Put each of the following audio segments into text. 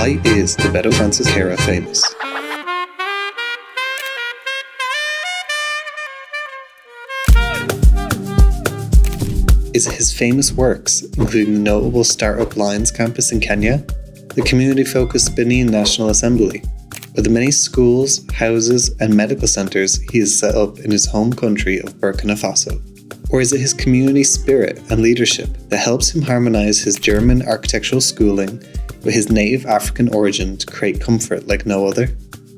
Why is Diébédo Francis Kéré famous? Is it his famous works, including the notable Startup Lines campus in Kenya, the community-focused Benin National Assembly, or the many schools, houses, and medical centres he has set up in his home country of Burkina Faso? Or is it his community spirit and leadership that helps him harmonise his German architectural schooling with his native African origin to create comfort like no other?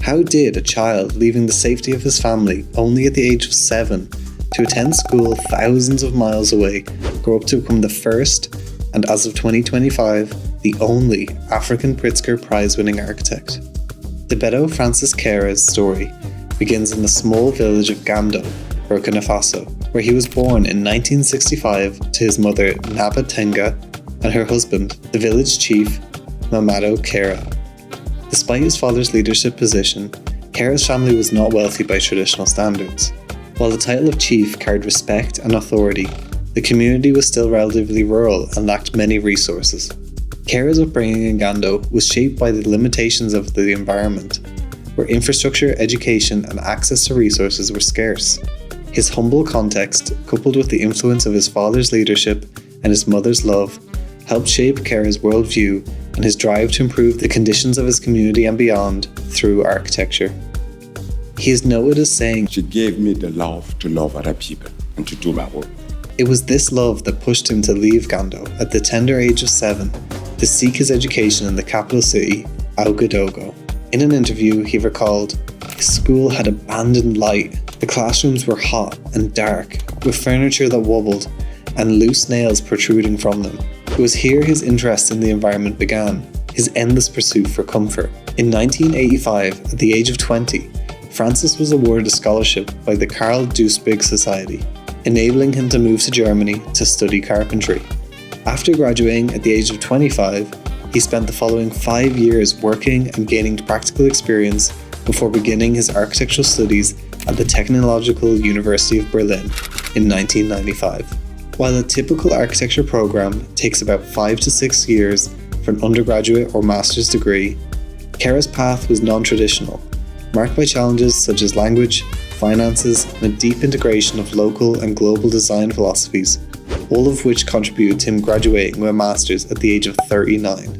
How did a child leaving the safety of his family only at the age of 7 to attend school thousands of miles away grow up to become the first, and as of 2025, the only African Pritzker Prize winning architect? Diébédo Francis Kéré's story begins in the small village of Gando, Burkina Faso, where he was born in 1965 to his mother Naba Tenga and her husband, the village chief Mamadou Kéré. Despite his father's leadership position, Kéré's family was not wealthy by traditional standards. While the title of chief carried respect and authority, the community was still relatively rural and lacked many resources. Kéré's upbringing in Gando was shaped by the limitations of the environment, where infrastructure, education, and access to resources were scarce. His humble context, coupled with the influence of his father's leadership and his mother's love, helped shape Kéré's worldview and his drive to improve the conditions of his community and beyond through architecture. He is noted as saying, "She gave me the love to love other people and to do my work." It was this love that pushed him to leave Gando at the tender age of 7 to seek his education in the capital city, Ouagadougou. In an interview, he recalled, "His school had abandoned light. The classrooms were hot and dark, with furniture that wobbled and loose nails protruding from them. It was here his interest in the environment began, his endless pursuit for comfort." In 1985, at the age of 20, Francis was awarded a scholarship by the Karl Duisberg Society, enabling him to move to Germany to study carpentry. After graduating at the age of 25, he spent the following 5 years working and gaining practical experience before beginning his architectural studies at the Technological University of Berlin in 1995. While a typical architecture program takes about 5 to 6 years for an undergraduate or master's degree, Kéré's path was non-traditional, marked by challenges such as language, finances, and a deep integration of local and global design philosophies, all of which contributed to him graduating with a master's at the age of 39.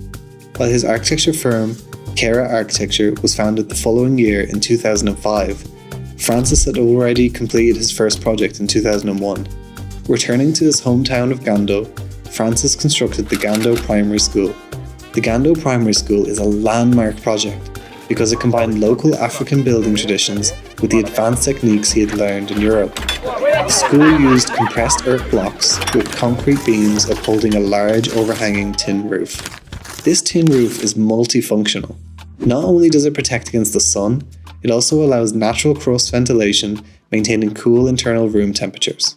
While his architecture firm, Kéré Architecture, was founded the following year in 2005, Francis had already completed his first project in 2001. Returning to his hometown of Gando, Francis constructed the Gando Primary School. The Gando Primary School is a landmark project because it combined local African building traditions with the advanced techniques he had learned in Europe. The school used compressed earth blocks with concrete beams upholding a large overhanging tin roof. This tin roof is multifunctional. Not only does it protect against the sun, it also allows natural cross ventilation, maintaining cool internal room temperatures.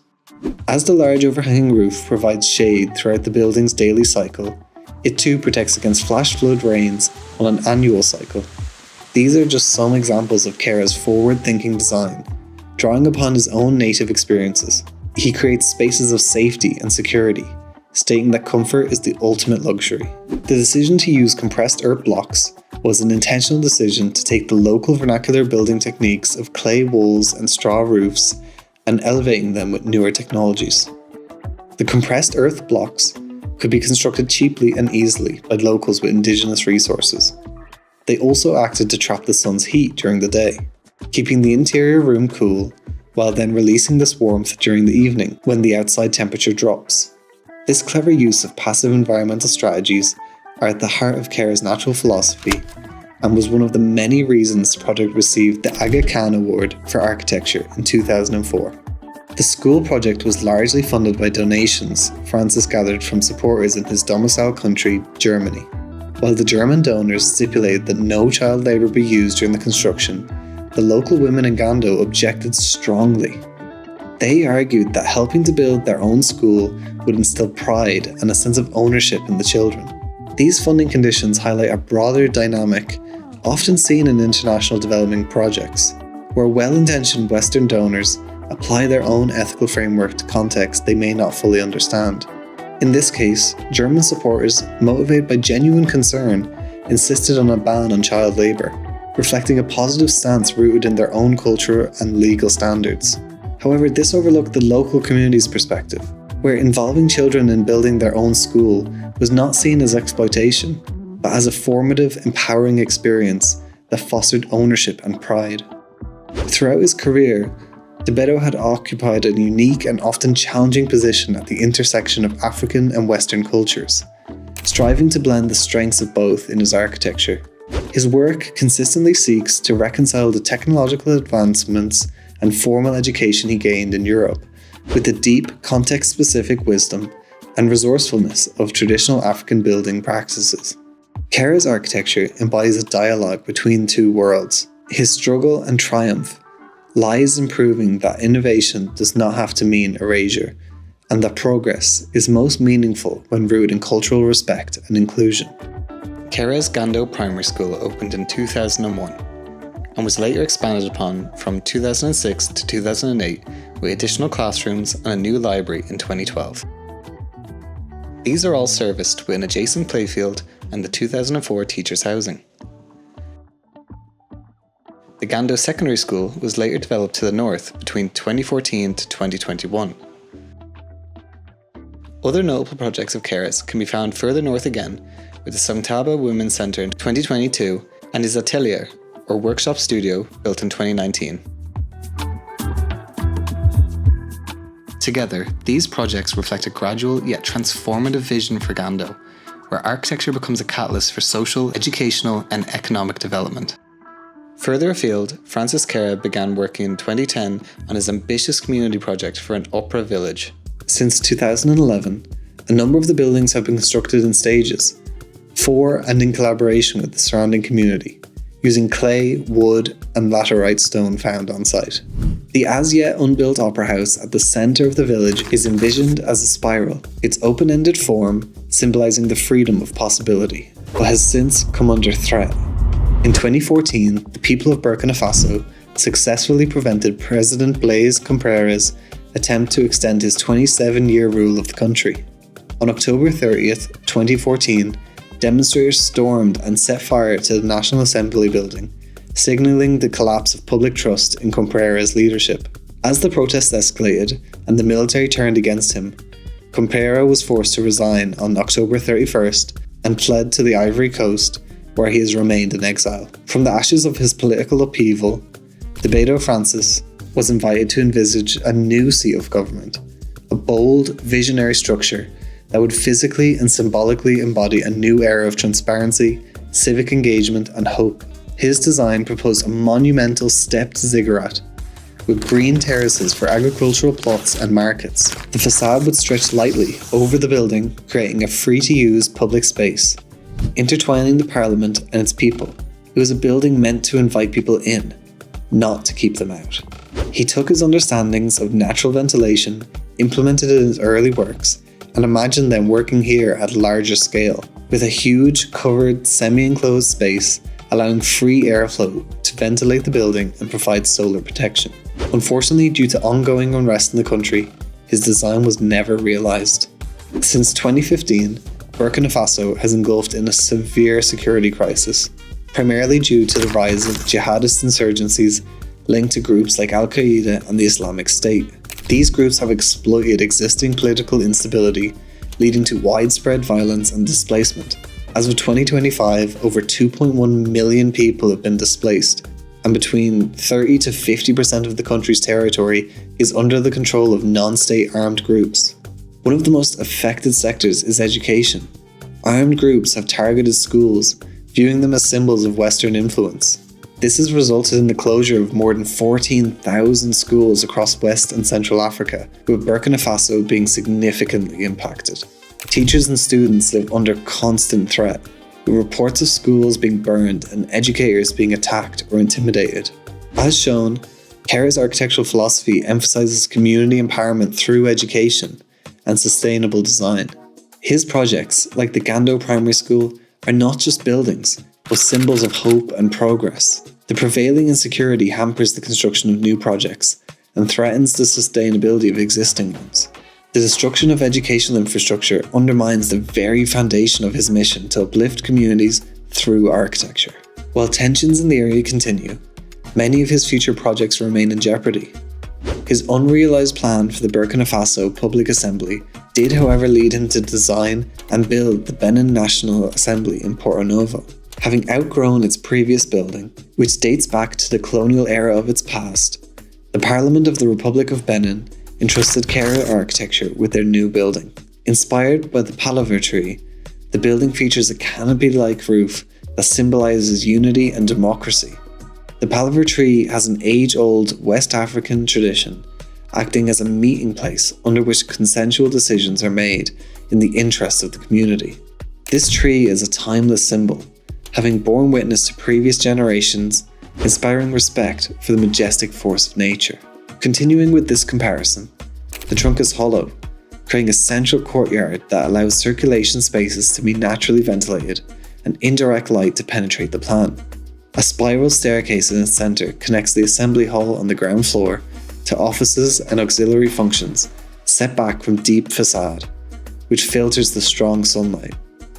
As the large overhanging roof provides shade throughout the building's daily cycle, it too protects against flash flood rains on an annual cycle. These are just some examples of Kéré's forward-thinking design, drawing upon his own native experiences. He creates spaces of safety and security, stating that comfort is the ultimate luxury. The decision to use compressed earth blocks was an intentional decision to take the local vernacular building techniques of clay walls and straw roofs and elevating them with newer technologies. The compressed earth blocks could be constructed cheaply and easily by locals with indigenous resources. They also acted to trap the sun's heat during the day, keeping the interior room cool, while then releasing this warmth during the evening when the outside temperature drops. This clever use of passive environmental strategies are at the heart of Kéré's natural philosophy and was one of the many reasons the project received the Aga Khan Award for Architecture in 2004. The school project was largely funded by donations Francis gathered from supporters in his domicile country, Germany. While the German donors stipulated that no child labour be used during the construction, the local women in Gando objected strongly. They argued that helping to build their own school would instill pride and a sense of ownership in the children. These funding conditions highlight a broader dynamic often seen in international development projects, where well-intentioned Western donors apply their own ethical framework to contexts they may not fully understand. In this case, German supporters, motivated by genuine concern, insisted on a ban on child labour, reflecting a positive stance rooted in their own culture and legal standards. However, this overlooked the local community's perspective, where involving children in building their own school was not seen as exploitation, but as a formative, empowering experience that fostered ownership and pride. Throughout his career, Diébédo had occupied a unique and often challenging position at the intersection of African and Western cultures, striving to blend the strengths of both in his architecture. His work consistently seeks to reconcile the technological advancements and formal education he gained in Europe with the deep, context-specific wisdom and resourcefulness of traditional African building practices. Kéré's architecture embodies a dialogue between two worlds. His struggle and triumph lies in proving that innovation does not have to mean erasure, and that progress is most meaningful when rooted in cultural respect and inclusion. Kéré's Gando Primary School opened in 2001 and was later expanded upon from 2006 to 2008 with additional classrooms and a new library in 2012. These are all serviced with an adjacent playfield and the 2004 teachers' housing. The Gando Secondary School was later developed to the north between 2014 to 2021. Other notable projects of Kéré's can be found further north again, with the Songtaba Women's Centre in 2022 and his atelier, or workshop studio, built in 2019. Together, these projects reflect a gradual yet transformative vision for Gando, where architecture becomes a catalyst for social, educational and economic development. Further afield, Francis Kéré began working in 2010 on his ambitious community project for an opera village. Since 2011, a number of the buildings have been constructed in stages, for and in collaboration with the surrounding community, using clay, wood and laterite stone found on site. The as-yet unbuilt opera house at the centre of the village is envisioned as a spiral, its open-ended form symbolising the freedom of possibility, but has since come under threat. In 2014, the people of Burkina Faso successfully prevented President Blaise Compaoré's attempt to extend his 27-year rule of the country. On October 30th, 2014, demonstrators stormed and set fire to the National Assembly building, signalling the collapse of public trust in Compaoré's leadership. As the protests escalated and the military turned against him, Compaoré was forced to resign on October 31st and fled to the Ivory Coast, where he has remained in exile. From the ashes of his political upheaval, Diébédo Francis was invited to envisage a new seat of government, a bold, visionary structure that would physically and symbolically embody a new era of transparency, civic engagement and hope. His design proposed a monumental stepped ziggurat with green terraces for agricultural plots and markets. The facade would stretch lightly over the building, creating a free-to-use public space, intertwining the parliament and its people. It was a building meant to invite people in, not to keep them out. He took his understandings of natural ventilation, implemented it in his early works, and imagined them working here at a larger scale, with a huge, covered, semi-enclosed space allowing free airflow to ventilate the building and provide solar protection. Unfortunately, due to ongoing unrest in the country, his design was never realised. Since 2015, Burkina Faso has engulfed in a severe security crisis, primarily due to the rise of jihadist insurgencies linked to groups like Al-Qaeda and the Islamic State. These groups have exploited existing political instability, leading to widespread violence and displacement. As of 2025, over 2.1 million people have been displaced, and between 30 to 50% of the country's territory is under the control of non-state armed groups. One of the most affected sectors is education. Armed groups have targeted schools, viewing them as symbols of Western influence. This has resulted in the closure of more than 14,000 schools across West and Central Africa, with Burkina Faso being significantly impacted. Teachers and students live under constant threat, with reports of schools being burned and educators being attacked or intimidated. As shown, Kéré's architectural philosophy emphasizes community empowerment through education and sustainable design. His projects, like the Gando Primary School, are not just buildings, but symbols of hope and progress. The prevailing insecurity hampers the construction of new projects and threatens the sustainability of existing ones. The destruction of educational infrastructure undermines the very foundation of his mission to uplift communities, through architecture. While tensions in the area continue, many of his future projects remain in jeopardy. His unrealized plan for the Burkina Faso Public Assembly did, however, lead him to design and build the Benin National Assembly in Porto Novo. Having outgrown its previous building, which dates back to the colonial era of its past, the Parliament of the Republic of Benin entrusted Kéré Architecture with their new building. Inspired by the palaver tree, the building features a canopy-like roof that symbolizes unity and democracy. The palaver tree has an age-old West African tradition, acting as a meeting place under which consensual decisions are made in the interest of the community. This tree is a timeless symbol, having borne witness to previous generations, inspiring respect for the majestic force of nature. Continuing with this comparison, the trunk is hollow, creating a central courtyard that allows circulation spaces to be naturally ventilated and indirect light to penetrate the plan. A spiral staircase in its centre connects the assembly hall on the ground floor to offices and auxiliary functions set back from deep facade, which filters the strong sunlight.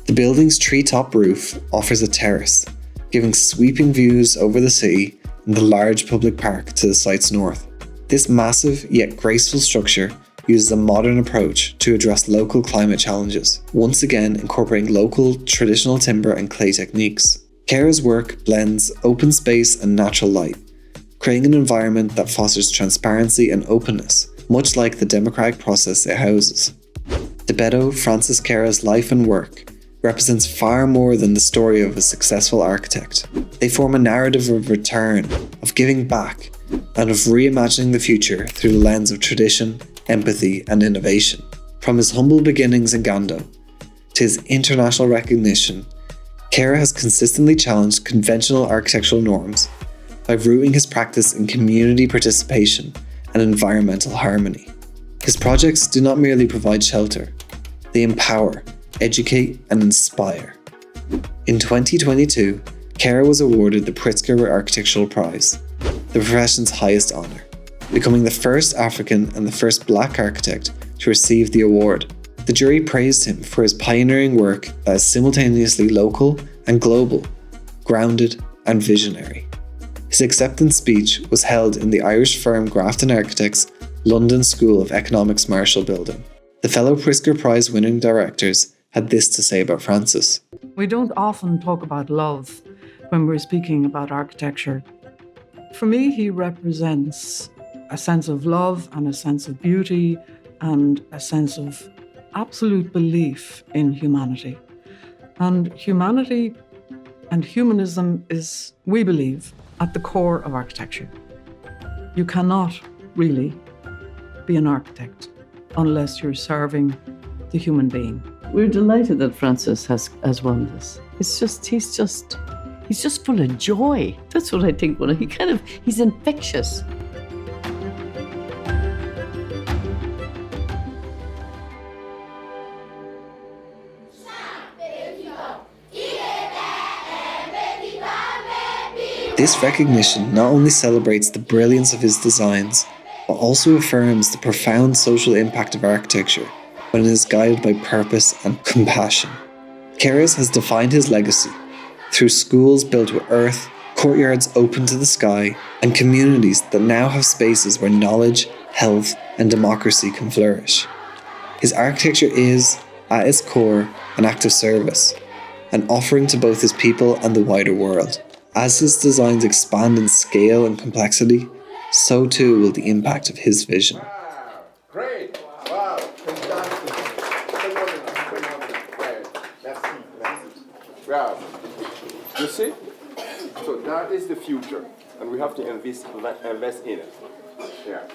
The building's treetop roof offers a terrace, giving sweeping views over the sea and the large public park to the site's north. This massive yet graceful structure uses a modern approach to address local climate challenges, once again incorporating local traditional timber and clay techniques. Kéré's work blends open space and natural light, creating an environment that fosters transparency and openness, much like the democratic process it houses. Diébédo Francis Kéré's life and work represents far more than the story of a successful architect. They form a narrative of return, of giving back, and of reimagining the future through the lens of tradition, empathy, and innovation. From his humble beginnings in Gando to his international recognition, Kéré has consistently challenged conventional architectural norms by rooting his practice in community participation and environmental harmony. His projects do not merely provide shelter, they empower, educate, and inspire. In 2022, Kéré was awarded the Pritzker Architecture Prize, the profession's highest honour, becoming the first African and the first Black architect to receive the award. The jury praised him for his pioneering work that is simultaneously local and global, grounded and visionary. His acceptance speech was held in the Irish firm Grafton Architects' London School of Economics Marshall Building. The fellow Pritzker Prize winning directors had this to say about Francis. We don't often talk about love when we're speaking about architecture. For me, he represents a sense of love and a sense of beauty and a sense of absolute belief in humanity. And humanity and humanism is, we believe, at the core of architecture. You cannot really be an architect unless you're serving the human being. We're delighted that Francis has won this. He's just full of joy. That's what I think. He's infectious. This recognition not only celebrates the brilliance of his designs, but also affirms the profound social impact of architecture when it is guided by purpose and compassion. Kéré has defined his legacy through schools built with earth, courtyards open to the sky, and communities that now have spaces where knowledge, health, and democracy can flourish. His architecture is, at its core, an act of service, an offering to both his people and the wider world. As his designs expand in scale and complexity, so too will the impact of his vision. Wow, great! Wow, fantastic! Wow, you see? So that is the future, and we have to invest in it. Yeah.